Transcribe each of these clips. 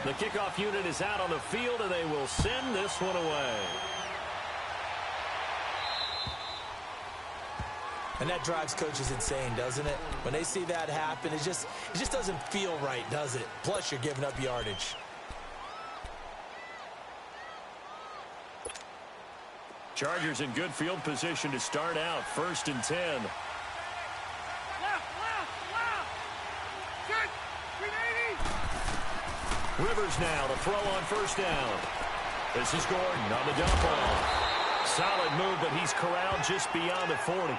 The kickoff unit is out on the field, and they will send this one away. And that drives coaches insane, doesn't it? When they see that happen, it just doesn't feel right, does it? Plus, you're giving up yardage. Chargers in good field position to start out. 1st and 10. Rivers now to throw on 1st down. This is Gordon on the dump off. Solid move, but he's corralled just beyond the 40.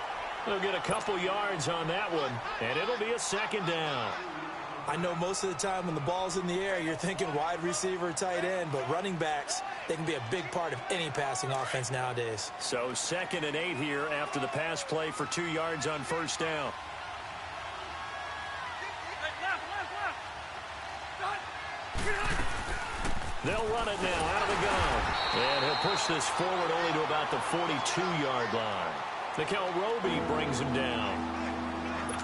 They'll get a couple yards on that one, and it'll be a 2nd down. I know most of the time when the ball's in the air, you're thinking wide receiver, tight end, but running backs, they can be a big part of any passing offense nowadays. So 2nd and 8 here after the pass play for 2 yards on 1st down. They'll run it now out of the gun. And he'll push this forward only to about the 42-yard line. Nikel Roby brings him down.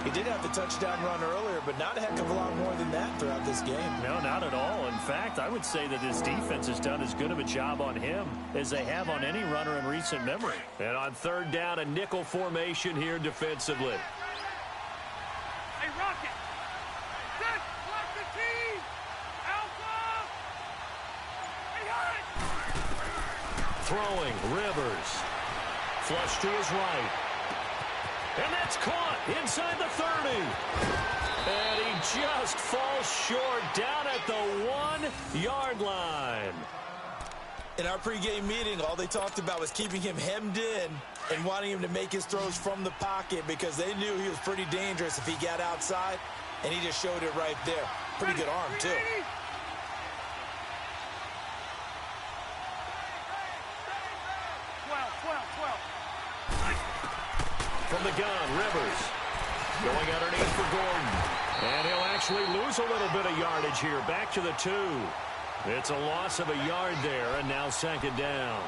He did have the touchdown run earlier, but not a heck of a lot more than that throughout this game. No, not at all. In fact, I would say that his defense has done as good of a job on him as they have on any runner in recent memory. And on 3rd down, a nickel formation here defensively. Hey, Rocket! Set! Block the team! Alpha! Hey, Hunt! Throwing, Rivers. Flush to his right. And that's caught inside the 30. And he just falls short down at the 1-yard line. In our pregame meeting, all they talked about was keeping him hemmed in and wanting him to make his throws from the pocket because they knew he was pretty dangerous if he got outside, and he just showed it right there. Pretty good arm, too. From the gun, Rivers going underneath for Gordon. And he'll actually lose a little bit of yardage here. Back to the 2. It's a loss of a yard there, and now 2nd down.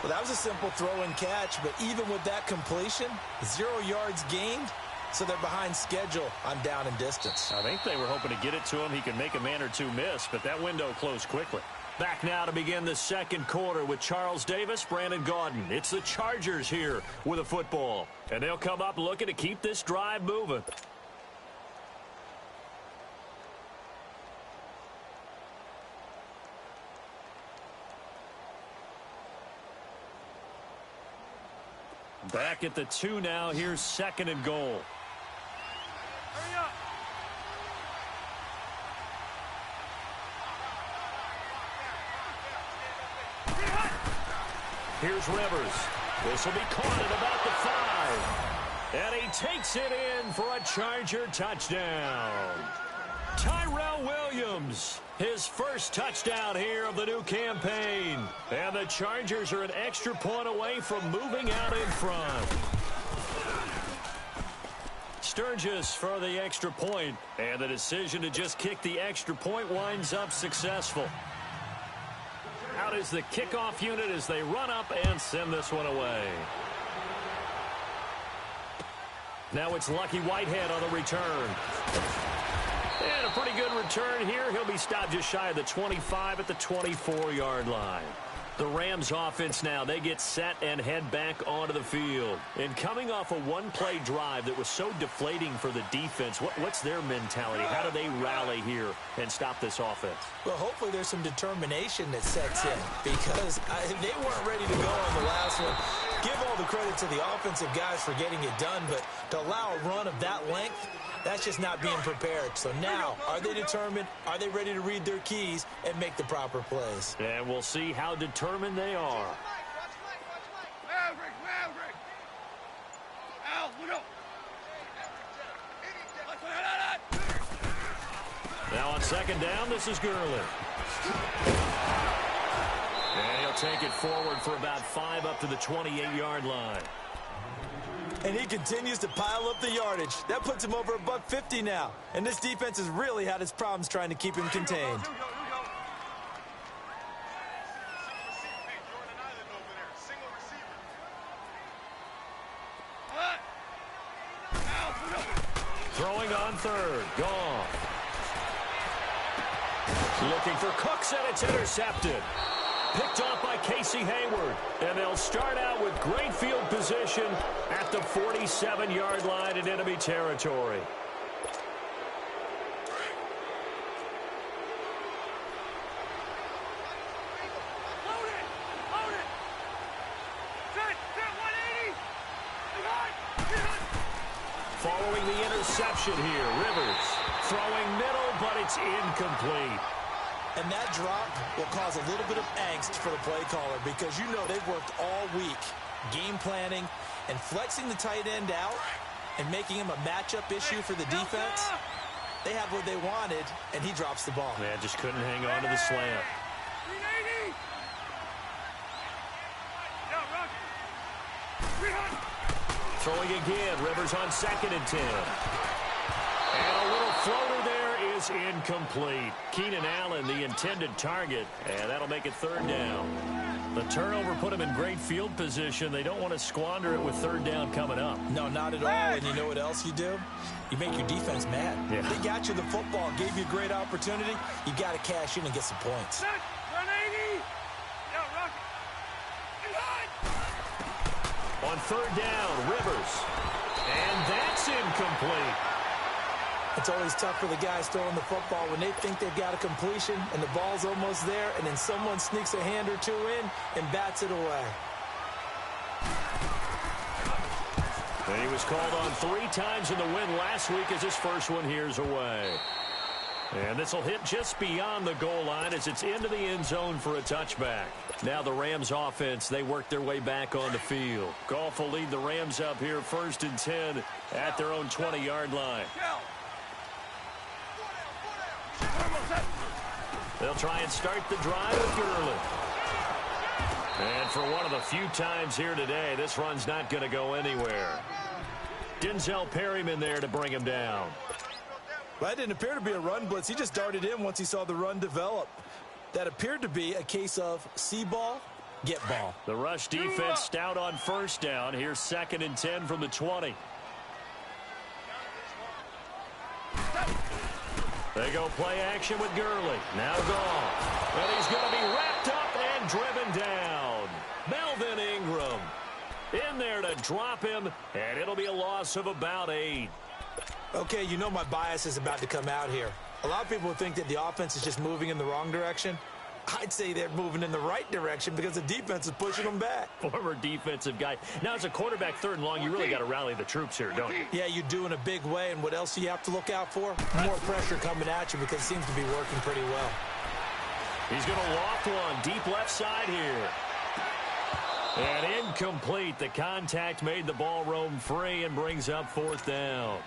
Well, that was a simple throw and catch, but even with that completion, 0 yards gained, so they're behind schedule on down and distance. I think they were hoping to get it to him. He could make a man or two miss, but that window closed quickly. Back now to begin the 2nd quarter with Charles Davis, Brandon Gaudin. It's the Chargers here with a football. And they'll come up looking to keep this drive moving. Back at the 2 now. Here's 2nd and goal. Hurry up! Here's Rivers. This will be caught at about the 5. And he takes it in for a Charger touchdown. Tyrell Williams, his first touchdown here of the new campaign. And the Chargers are an extra point away from moving out in front. Sturgis for the extra point. And the decision to just kick the extra point winds up successful. Out is the kickoff unit as they run up and send this one away. Now it's Lucky Whitehead on the return. And a pretty good return here. He'll be stopped just shy of the 25 at the 24-yard line. The Rams offense now, they get set and head back onto the field. And coming off a one-play drive that was so deflating for the defense, what's their mentality? How do they rally here and stop this offense? Well, hopefully there's some determination that sets in because they weren't ready to go on the last one. Give all the credit to the offensive guys for getting it done, but to allow a run of that length, that's just not being prepared. So now, are they determined? Are they ready to read their keys and make the proper plays? And we'll see how determined they are. Maverick! Al, look up! Now on 2nd down, this is Gurley. And he'll take it forward for about 5 up to the 28-yard line. And he continues to pile up the yardage. That puts him over $150 now. And this defense has really had its problems trying to keep him contained. Throwing on 3rd. Gone. Looking for Cooks, and it's intercepted. Picked off by Casey Hayward. And they'll start out with great field position at the 47-yard line in enemy territory. Following the interception here, Rivers throwing middle, but it's incomplete. And that drop will cause a little bit of angst for the play caller because you know they've worked all week game planning and flexing the tight end out and making him a matchup issue for the defense. They have what they wanted, and he drops the ball. Man, just couldn't hang on to the slant. 380. Throwing again, Rivers on 2nd and 10. And a little floater there is incomplete. Keenan Allen, the intended target, and that'll make it 3rd down. The turnover put him in great field position. They don't want to squander it with 3rd down coming up. No, not at all. And you know what else you do? You make your defense mad. Yeah. They got you the football, gave you a great opportunity. You got to cash in and get some points. 180. On 3rd down, Rivers. And that's incomplete. It's always tough for the guys throwing the football when they think they've got a completion and the ball's almost there, and then someone sneaks a hand or two in and bats it away. And he was called on 3 times in the win last week as his first one here's away. And this will hit just beyond the goal line as it's into the end zone for a touchback. Now the Rams offense, they work their way back on the field. Goff will lead the Rams up here 1st and 10 at their own 20-yard line. They'll try and start the drive with Gurley. And for one of the few times here today, this run's not going to go anywhere. Denzel Perryman there to bring him down. Well, that didn't appear to be a run blitz. He just darted in once he saw the run develop. That appeared to be a case of see ball, get ball. The rush defense stout on 1st down. Here's 2nd and 10 from the 20. They go play action with Gurley. Now gone. And he's going to be wrapped up and driven down. Melvin Ingram in there to drop him, and it'll be a loss of about 8. Okay, you know my bias is about to come out here. A lot of people think that the offense is just moving in the wrong direction. I'd say they're moving in the right direction because the defense is pushing them back. Former defensive guy. Now, as a quarterback 3rd and long, you really got to rally the troops here, don't you? Yeah, you do in a big way. And what else do you have to look out for? More pressure coming at you because it seems to be working pretty well. He's going to loft one deep left side here. And incomplete. The contact made the ball roam free and brings up 4th down.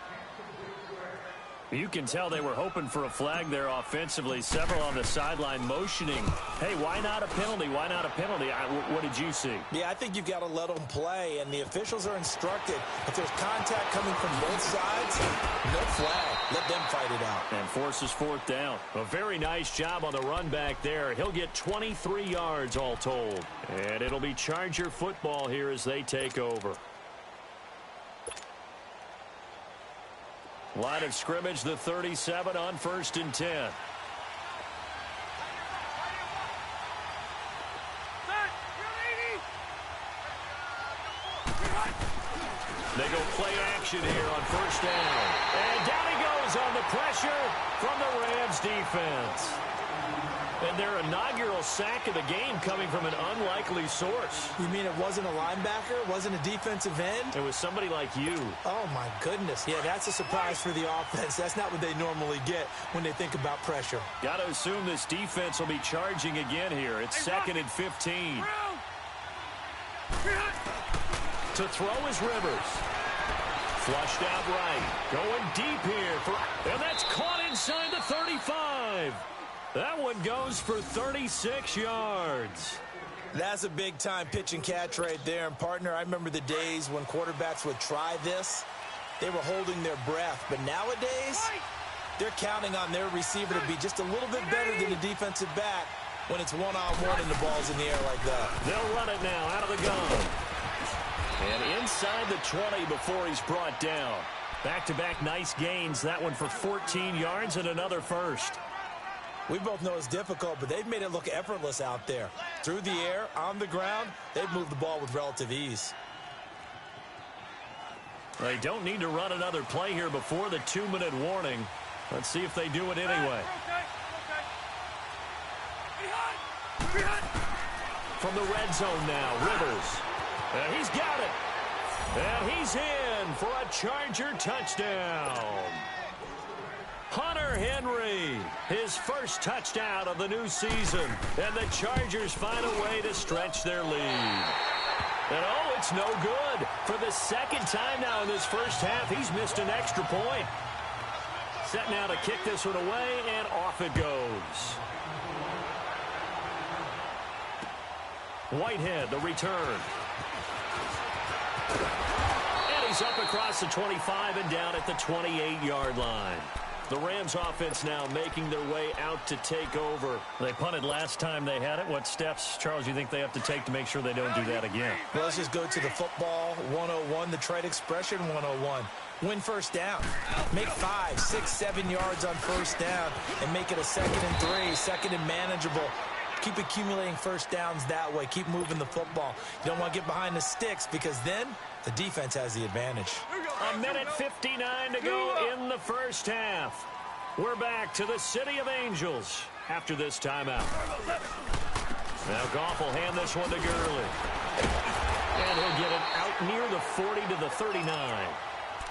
You can tell they were hoping for a flag there offensively. Several on the sideline motioning. Hey, why not a penalty? Why not a penalty? What did you see? Yeah, I think you've got to let them play, and the officials are instructed. If there's contact coming from both sides, no flag. Let them fight it out. And forces 4th down. A very nice job on the run back there. He'll get 23 yards all told. And it'll be Charger football here as they take over. Line of scrimmage, the 37 on 1st and 10. They go play action here on 1st down. And down he goes on the pressure from the Rams defense. And their inaugural sack of the game coming from an unlikely source. You mean it wasn't a linebacker? It wasn't a defensive end? It was somebody like you. Oh, my goodness. Yeah, that's a surprise for the offense. That's not what they normally get when they think about pressure. Got to assume this defense will be charging again here. It's 2nd and 15. To throw is Rivers. Flushed out right. Going deep here. And that's caught inside the 35. That one goes for 36 yards. That's a big-time pitch and catch right there. And, partner, I remember the days when quarterbacks would try this. They were holding their breath. But nowadays, they're counting on their receiver to be just a little bit better than the defensive back when it's one-on-one and the ball's in the air like that. They'll run it now out of the gun. And inside the 20 before he's brought down. Back-to-back nice gains. That one for 14 yards and another first. We both know it's difficult, but they've made it look effortless out there. Through the air, on the ground, they've moved the ball with relative ease. They don't need to run another play here before the 2-minute warning. Let's see if they do it anyway. From the red zone now, Rivers. And he's got it. And he's in for a Charger touchdown. Hunter Henry, his first touchdown of the new season. And the Chargers find a way to stretch their lead. And oh, it's no good. For the second time now in this first half, he's missed an extra point. Set now to kick this one away, and off it goes. Whitehead, the return. And he's up across the 25 and down at the 28-yard line. The Rams offense now making their way out to take over. They punted last time they had it. What steps, Charles, you think they have to take to make sure they don't do that again? Well, let's just go to the football 101, the trade expression 101. Win first down. Make 5, 6, 7 yards on first down and make it a 2nd and 3, second and manageable. Keep accumulating first downs that way. Keep moving the football. You don't want to get behind the sticks because then the defense has the advantage. A minute 59 to go in the first half. We're back to the City of Angels after this timeout. Now Goff will hand this one to Gurley. And he'll get it out near the 40 to the 39.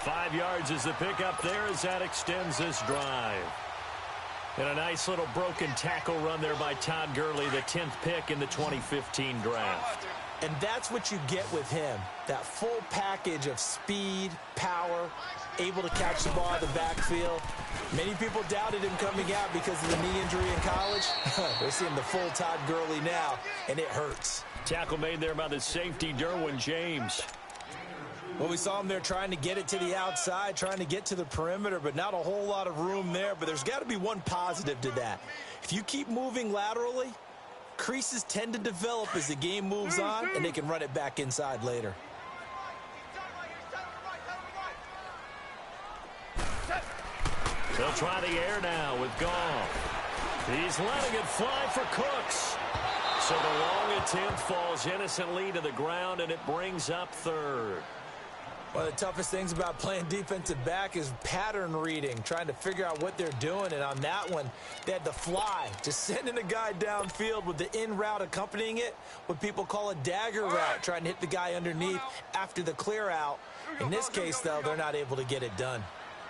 5 yards is the pickup there as that extends this drive. And a nice little broken tackle run there by Todd Gurley, the 10th pick in the 2015 draft. And that's what you get with him, that full package of speed, power, able to catch the ball in the backfield. Many people doubted him coming out because of the knee injury in college. They're seeing the full Todd Gurley now, and it hurts. Tackle made there by the safety, Derwin James. Well, we saw him there trying to get it to the outside, trying to get to the perimeter, but not a whole lot of room there. But there's got to be one positive to that. If you keep moving laterally, creases tend to develop as the game moves on, and they can run it back inside later. They'll try the air now with Goff. He's letting it fly for Cooks. So the long attempt falls innocently to the ground, and it brings up third. One of the toughest things about playing defensive back is pattern reading, trying to figure out what they're doing. And on that one, they had to fly, just sending a guy downfield with the in route accompanying it, what people call a dagger route, trying to hit the guy underneath after the clear out. In this case, though, they're not able to get it done.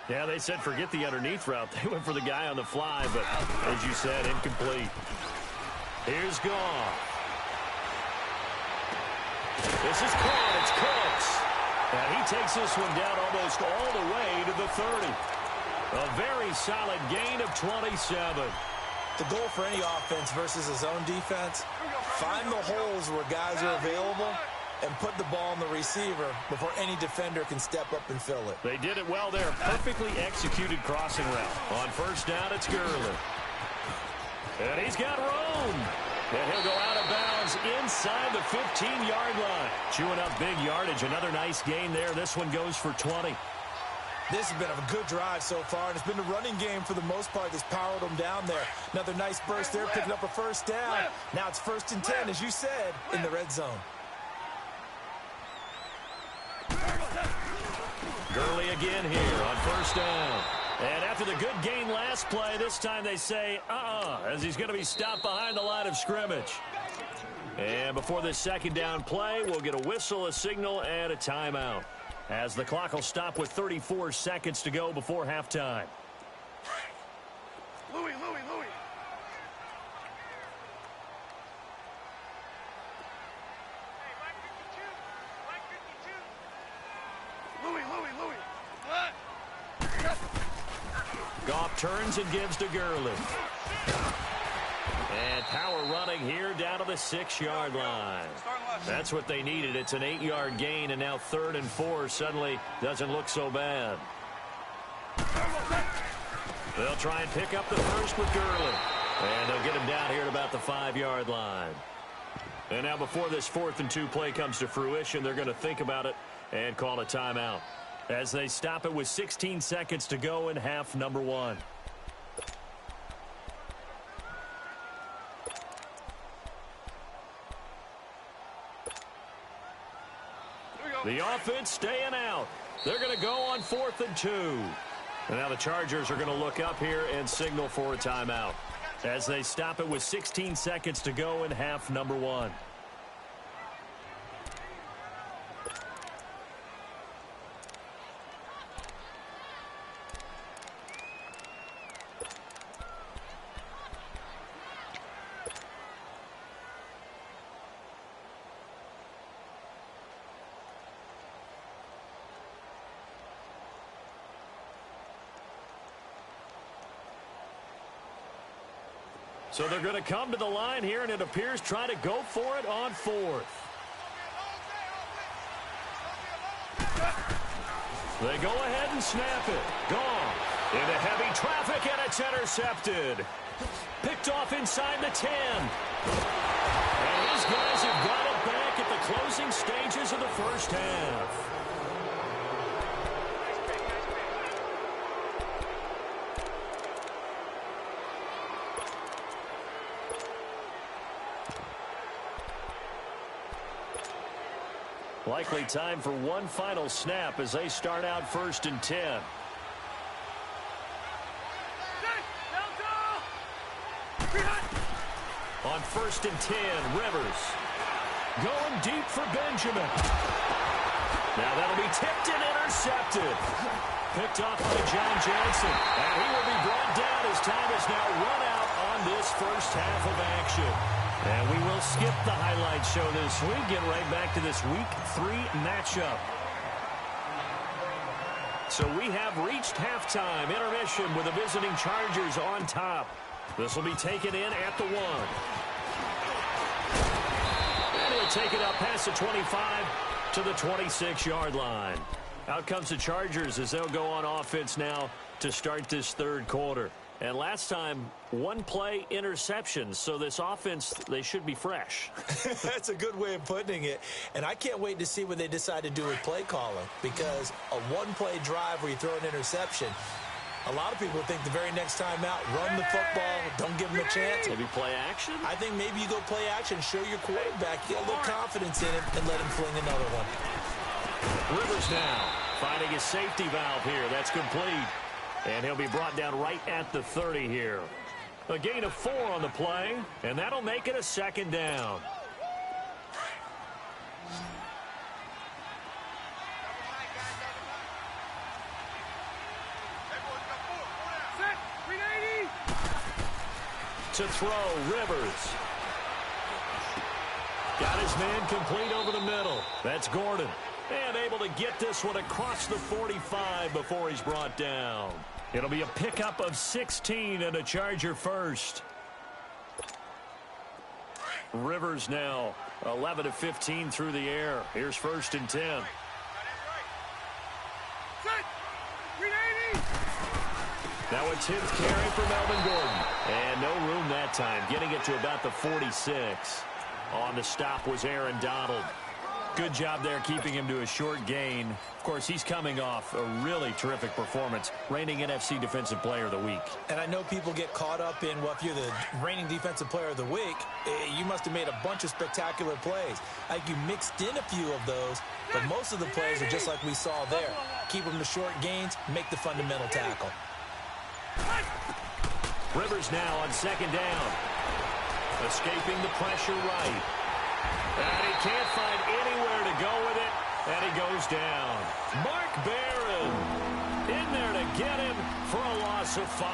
Yeah, they said forget the underneath route. They went for the guy on the fly, but as you said, incomplete. Here's Goff. This is caught. It's Cooks. And he takes this one down almost all the way to the 30. A very solid gain of 27. The goal for any offense versus a zone defense, find the holes where guys are available and put the ball on the receiver before any defender can step up and fill it. They did it well there. Perfectly executed crossing route. On first down, it's Gurley. And he's got room. And he'll go out of bounds inside the 15-yard line. Chewing up big yardage. Another nice gain there. This one goes for 20. This has been a good drive so far, and it's been the running game for the most part that's powered them down there. Another nice burst there, picking up a first down. Now it's 1st and 10, as you said, in the red zone. Gurley again here on first down. And after the good gain last play, this time they say, as he's going to be stopped behind the line of scrimmage. And before this second down play, we'll get a whistle, a signal, and a timeout, as the clock will stop with 34 seconds to go before halftime. Louis. Goff turns and gives to Gurley. And power running here down to the 6-yard line. That's what they needed. It's an 8-yard gain, and now 3rd and 4 suddenly doesn't look so bad. They'll try and pick up the first with Gurley. And they'll get him down here at about the 5-yard line. And now before this 4th and 2 play comes to fruition, they're going to think about it and call a timeout, as they stop it with 16 seconds to go in half number 1. The offense staying out. They're going to go on 4th and 2. And now the Chargers are going to look up here and signal for a timeout as they stop it with 16 seconds to go in half number 1. So they're going to come to the line here, and it appears try to go for it on 4th. They go ahead and snap it. Gone. Into heavy traffic, and it's intercepted. Picked off inside the 10. And his guys have got it back at the closing stages of the first half. Likely time for one final snap as they start out 1st and 10. On 1st and 10, Rivers. Going deep for Benjamin. Now that'll be tipped and intercepted. Picked off by John Johnson. And he will be brought down as time is now run out on this first half of action. And we will skip the highlight show this week. Get right back to this Week 3 matchup. So we have reached halftime. Intermission with the visiting Chargers on top. This will be taken in at the 1. And he'll take it up past the 25 to the 26-yard line. Out comes the Chargers as they'll go on offense now to start this 3rd quarter. And last time, 1-play interception. So this offense, they should be fresh. That's a good way of putting it. And I can't wait to see what they decide to do with play calling. Because a 1-play drive where you throw an interception, a lot of people think the very next time out, run the football, don't give them a chance. Maybe play action? I think maybe you go play action, show your quarterback, get a little confidence in him, and let him fling another one. Rivers now finding his safety valve here. That's complete. And he'll be brought down right at the 30 here. A gain of 4 on the play, and that'll make it a 2nd down. To throw, Rivers. Got his man complete over the middle. That's Gordon. And able to get this one across the 45 before he's brought down. It'll be a pickup of 16 and a Charger first. Rivers now 11 of 15 through the air. Here's 1st and 10. Now a 10th carry for Melvin Gordon. And no room that time. Getting it to about the 46. On the stop was Aaron Donald. Good job there keeping him to a short gain. Of course, he's coming off a really terrific performance, reigning NFC Defensive Player of the Week. And I know people get caught up in, well, if you're the reigning Defensive Player of the Week, you must have made a bunch of spectacular plays. I think you mixed in a few of those, but most of the plays are just like we saw there. Keep them to short gains, make the fundamental tackle. Rivers now on 2nd down. Escaping the pressure right. And he can't find anywhere to go with it, and he goes down. Mark Barron in there to get him for a loss of 5.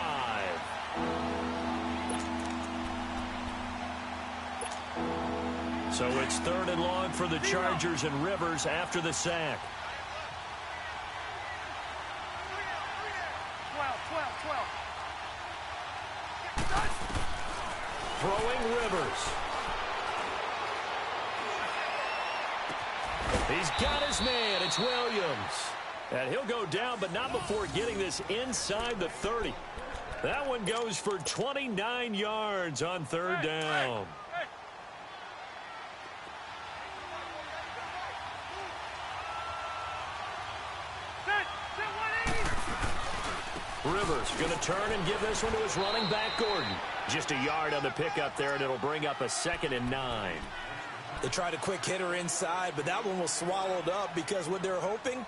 So it's 3rd and long for the Chargers and Rivers after the sack. 12. Throwing Rivers. He's got his man. It's Williams. And he'll go down, but not before getting this inside the 30. That one goes for 29 yards on 3rd down. Rivers going to turn and give this one to his running back, Gordon. Just a yard on the pickup there, and it'll bring up a 2nd and 9. They tried a quick hitter inside, but that one was swallowed up because what they're hoping,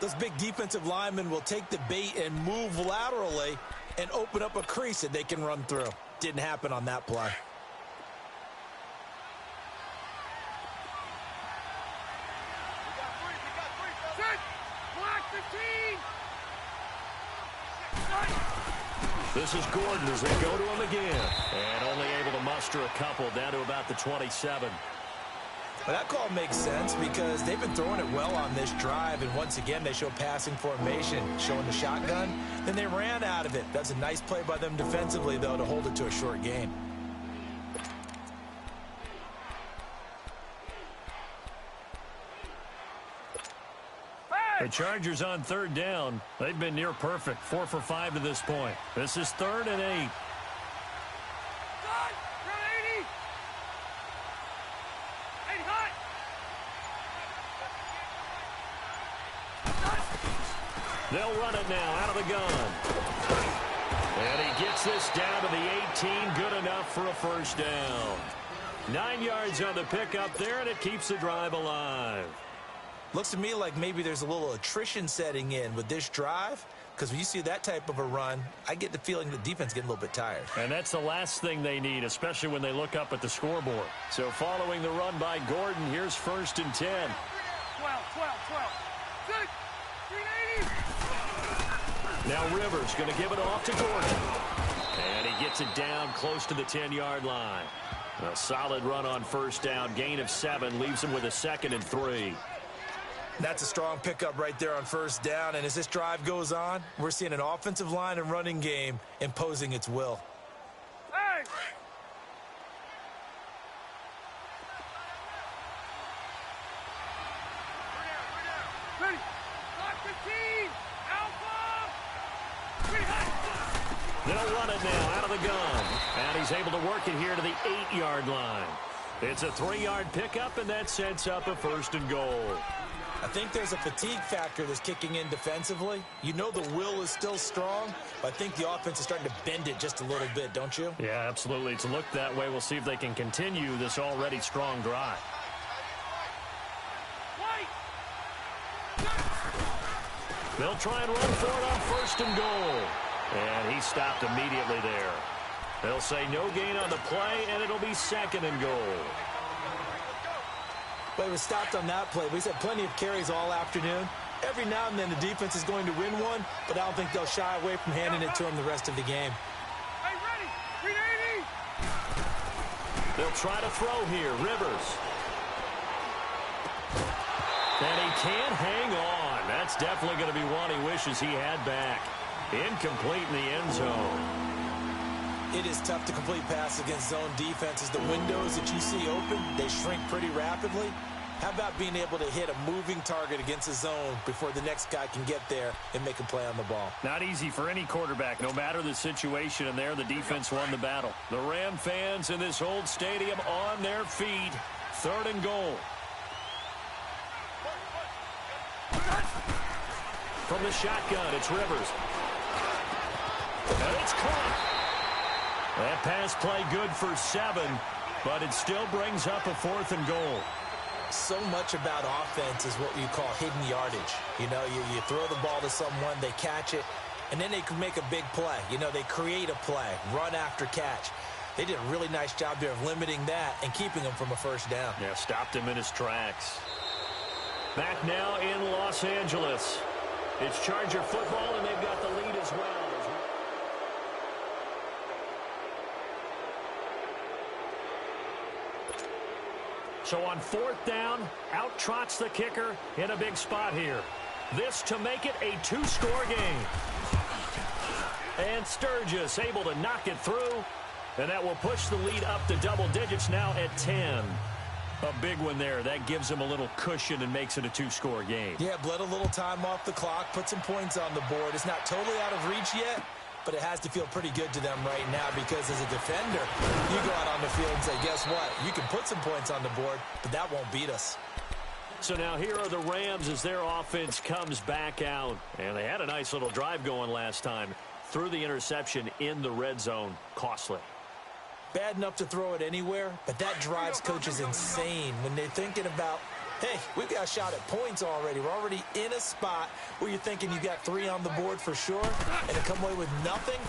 those big defensive linemen will take the bait and move laterally and open up a crease that they can run through. Didn't happen on that play. This is Gordon as they go to him again. And only able to muster a couple down to about the 27. Well, that call makes sense because they've been throwing it well on this drive. And once again, they show passing formation, showing the shotgun. Then they ran out of it. That's a nice play by them defensively, though, to hold it to a short gain. The Chargers on third down. They've been near perfect. 4 for 5 to this point. This is 3rd and 8. They'll run it now out of the gun. And he gets this down to the 18. Good enough for a first down. 9 yards on the pickup there, and it keeps the drive alive. Looks to me like maybe there's a little attrition setting in with this drive, because when you see that type of a run, I get the feeling the defense getting a little bit tired. And that's the last thing they need, especially when they look up at the scoreboard. So following the run by Gordon, here's 1st and 10. 12. Good. 380. Now Rivers going to give it off to Gordon. And he gets it down close to the 10-yard line. A solid run on first down. Gain of 7 leaves him with a 2nd and 3. That's a strong pickup right there on first down. And as this drive goes on, we're seeing an offensive line and running game imposing its will. Hey! Ready. Lock 15. Alpha. They'll run it now out of the gun. And he's able to work it here to the 8-yard line. It's a 3-yard pickup, and that sets up a 1st and goal. I think there's a fatigue factor that's kicking in defensively. You know the will is still strong, but I think the offense is starting to bend it just a little bit, don't you? Yeah, absolutely. It's looked that way. We'll see if they can continue this already strong drive. They'll try and run for it on 1st and goal. And he stopped immediately there. They'll say no gain on the play, and it'll be 2nd and goal. But he was stopped on that play. We've had plenty of carries all afternoon. Every now and then the defense is going to win one, but I don't think they'll shy away from handing it to him the rest of the game. Hey, ready. 380. They'll try to throw here. Rivers. And he can't hang on. That's definitely going to be one he wishes he had back. Incomplete in the end zone. It is tough to complete pass against zone defenses. The windows that you see open, they shrink pretty rapidly. How about being able to hit a moving target against a zone before the next guy can get there and make a play on the ball? Not easy for any quarterback, no matter the situation, and there the defense won the battle. The Ram fans in this old stadium on their feet. 3rd and goal. From the shotgun, it's Rivers. And it's caught. That pass play good for 7, but it still brings up a 4th and goal. So much about offense is what you call hidden yardage. You know, you throw the ball to someone, they catch it, and then they can make a big play. You know, they create a play, run after catch. They did a really nice job there of limiting that and keeping him from a first down. Yeah, stopped him in his tracks. Back now in Los Angeles. It's Charger football, and they've got the lead as well. So on 4th down, out trots the kicker in a big spot here. This to make it a 2-score game. And Sturgis able to knock it through. And that will push the lead up to double digits now at 10. A big one there. That gives them a little cushion and makes it a 2-score game. Yeah, bled a little time off the clock, put some points on the board. It's not totally out of reach yet, but it has to feel pretty good to them right now because as a defender, you go out on the field and say, guess what? You can put some points on the board, but that won't beat us. So now here are the Rams as their offense comes back out. And they had a nice little drive going last time. Threw the interception in the red zone. Costly. bad enough to throw it anywhere, but that drives coaches insane when they're thinking about, hey, we've got a shot at points already. We're already in a spot where you're thinking you got 3 on the board for sure, and to come away with nothing,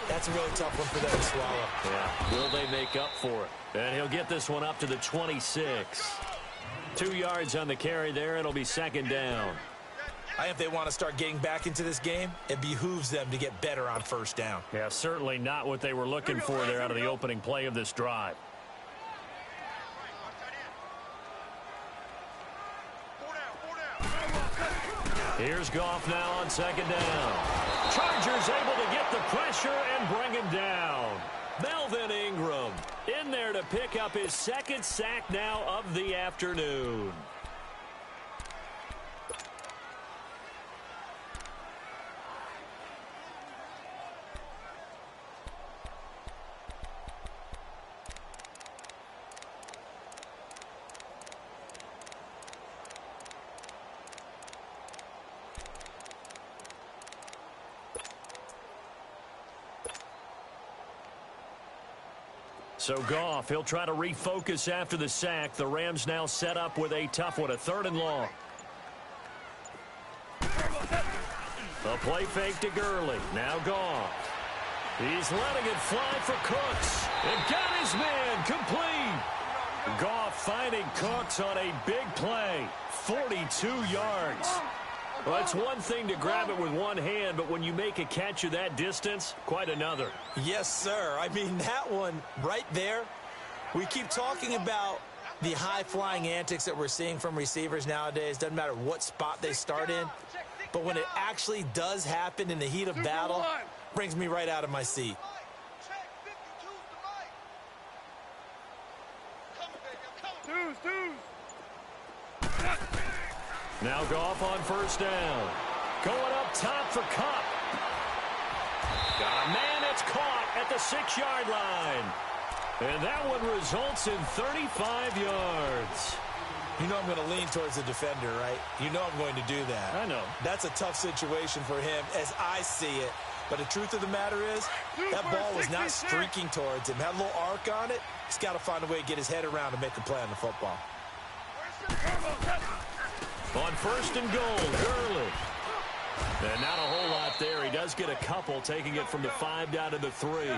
that's a really tough one for them to swallow. Yeah, will they make up for it? And he'll get this one up to the 26. 2 yards on the carry there. It'll be second down. I think if they want to start getting back into this game, it behooves them to get better on first down. Yeah, certainly not what they were looking for there out of the opening play of this drive. Here's Goff now on second down. Chargers able to get the pressure and bring him down. Melvin Ingram in there to pick up his second sack now of the afternoon. So Goff, he'll try to refocus after the sack. The Rams now set up with a tough one, a 3rd and long. A play fake to Gurley. Now Goff. He's letting it fly for Cooks. And got his man complete. Goff finding Cooks on a big play. 42 yards. Well, it's one thing to grab it with one hand, but when you make a catch of that distance, quite another. Yes, sir. I mean, that one right there, we keep talking about the high-flying antics that we're seeing from receivers nowadays. Doesn't matter what spot they start in, but when it actually does happen in the heat of battle, brings me right out of my seat. Now Goff on first down. Going up top for Kupp. Got a man that's caught at the 6-yard line. And that one results in 35 yards. You know I'm going to lean towards the defender, right? You know I'm going to do that. I know. That's a tough situation for him as I see it. But the truth of the matter is, that ball was not streaking towards him. Had a little arc on it. He's got to find a way to get his head around and make a play on the football. On 1st and goal, Gurley. And not a whole lot there. He does get a couple, taking it from the 5 down to the 3.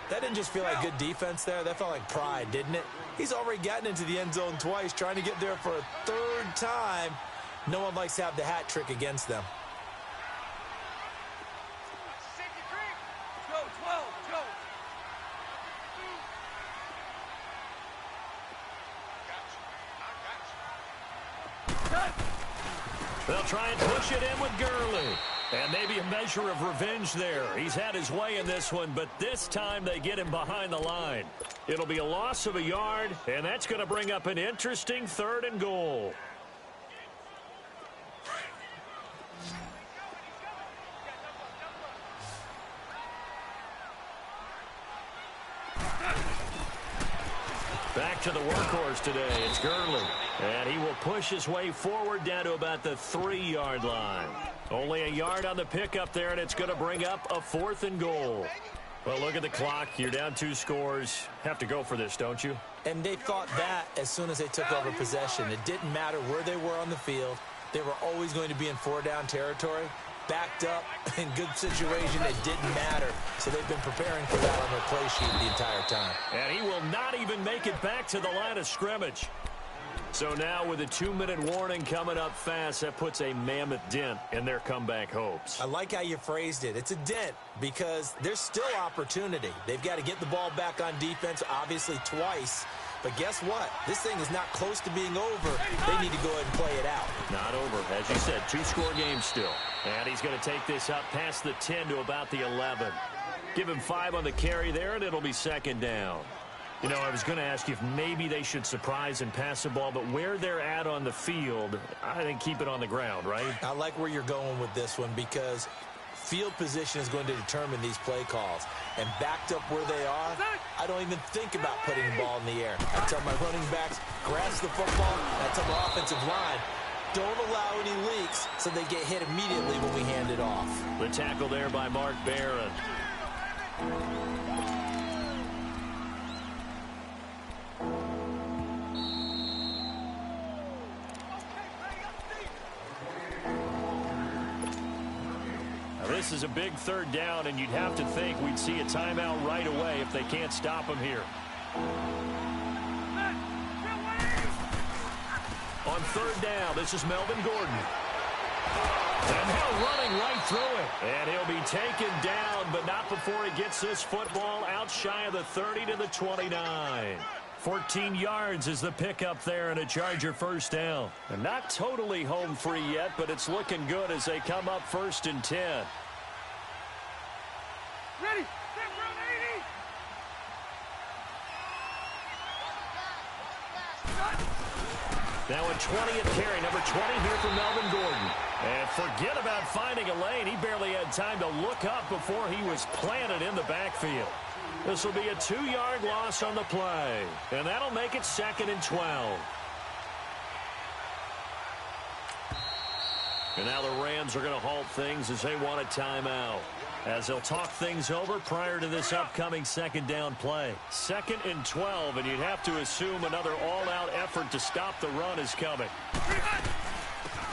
That didn't just feel like good defense there. That felt like pride, didn't it? He's already gotten into the end zone twice, trying to get there for a 3rd time. No one likes to have the hat trick against them. They'll try and push it in with Gurley. And maybe a measure of revenge there. He's had his way in this one, but this time they get him behind the line. It'll be a loss of a yard, and that's going to bring up an interesting 3rd and goal. Back to the workhorse today. It's Gurley. And he will push his way forward down to about the 3-yard line. Only a yard on the pickup there, and it's going to bring up a 4th and goal. Well, look at the clock. You're down 2 scores. Have to go for this, don't you? And they thought that as soon as they took over possession. It didn't matter where they were on the field. They were always going to be in 4-down territory. Backed up, in good situation, it didn't matter. So they've been preparing for that on their play sheet the entire time. And he will not even make it back to the line of scrimmage. So now with a 2-minute warning coming up fast, that puts a mammoth dent in their comeback hopes. I like how you phrased it. It's a dent because there's still opportunity. They've got to get the ball back on defense, obviously twice. But guess what? This thing is not close to being over. They need to go ahead and play it out. Not over. As you said, 2-score game still. And he's going to take this up past the 10 to about the 11. Give him 5 on the carry there, and it'll be second down. You know, I was going to ask you if maybe they should surprise and pass the ball, but where they're at on the field, I think keep it on the ground, right? I like where you're going with this one because field position is going to determine these play calls. And backed up where they are, I don't even think about putting the ball in the air. I tell my running backs, grasp the football. And I tell my offensive line, don't allow any leaks so they get hit immediately when we hand it off. The tackle there by Mark Barron. this is a big third down, and you'd have to think we'd see a timeout right away if they can't stop him here. On third down, this is Melvin Gordon. And now running right through it. And he'll be taken down, but not before he gets this football out shy of the 30 to the 29. 14 yards is the pickup there and a Charger first down. And not totally home free yet, but it's looking good as they come up 1st and 10. Ready, set, round 80. Now a 20th carry, number 20 here for Melvin Gordon. And forget about finding a lane. He barely had time to look up before he was planted in the backfield. This will be a 2-yard loss on the play. And that'll make it 2nd and 12. And now the Rams are going to halt things as they want a timeout, as they'll talk things over prior to this upcoming 2nd down play. 2nd and 12, and you'd have to assume another all-out effort to stop the run is coming.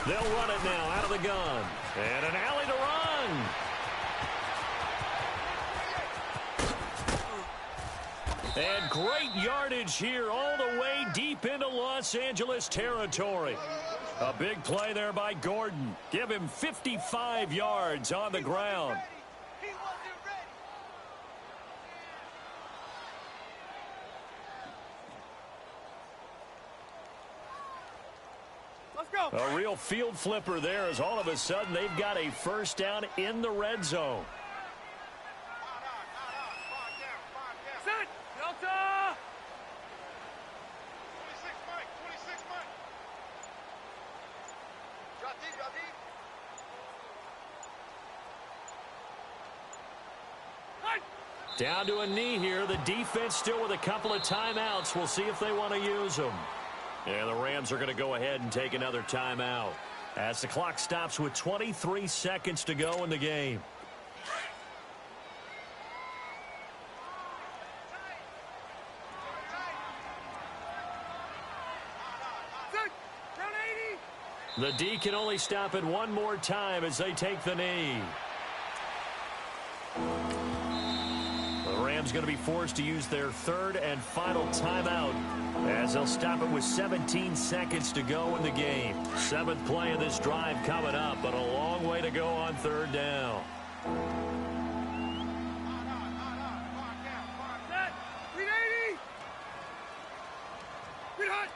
They'll run it now out of the gun. And an alley to run. And great yardage here all the way deep into Los Angeles territory. A big play there by Gordon. Give him 55 yards on the ground. He wasn't ready. Let's go. A real field flipper there as all of a sudden they've got a first down in the red zone. Set, Delta. 26 Mike. Drop deep. Down to a knee here. The defense still with a couple of timeouts. We'll see if they want to use them. And the Rams are going to go ahead and take another timeout as the clock stops with 23 seconds to go in the game. Set, round 80. The D can only stop it one more time as they take the knee. The Rams going to be forced to use their 3rd and final timeout as they'll stop it with 17 seconds to go in the game. 7th play of this drive coming up, but a long way to go on 3rd down. Set, read 80. Read hot.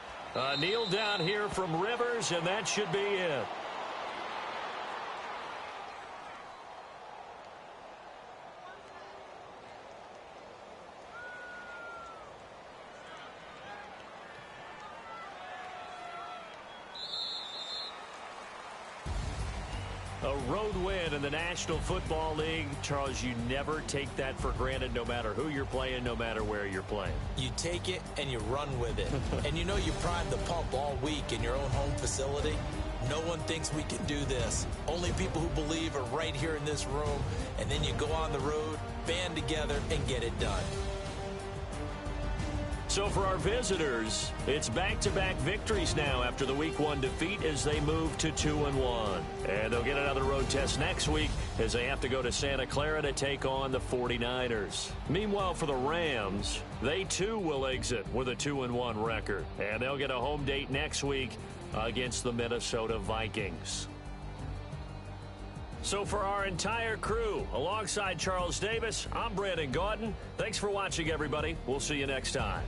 A kneel down here from Rivers, and that should be it. A road win in the National Football League. Charles, you never take that for granted no matter who you're playing, no matter where you're playing. You take it and you run with it. And you know you prime the pump all week in your own home facility. No one thinks we can do this. Only people who believe are right here in this room. And then you go on the road, band together, and get it done. So for our visitors, it's back-to-back victories now after the Week 1 defeat as they move to 2-1. And they'll get another road test next week as they have to go to Santa Clara to take on the 49ers. Meanwhile, for the Rams, they too will exit with a 2-1 record. And they'll get a home date next week against the Minnesota Vikings. So for our entire crew, alongside Charles Davis, I'm Brandon Gaudin. Thanks for watching, everybody. We'll see you next time.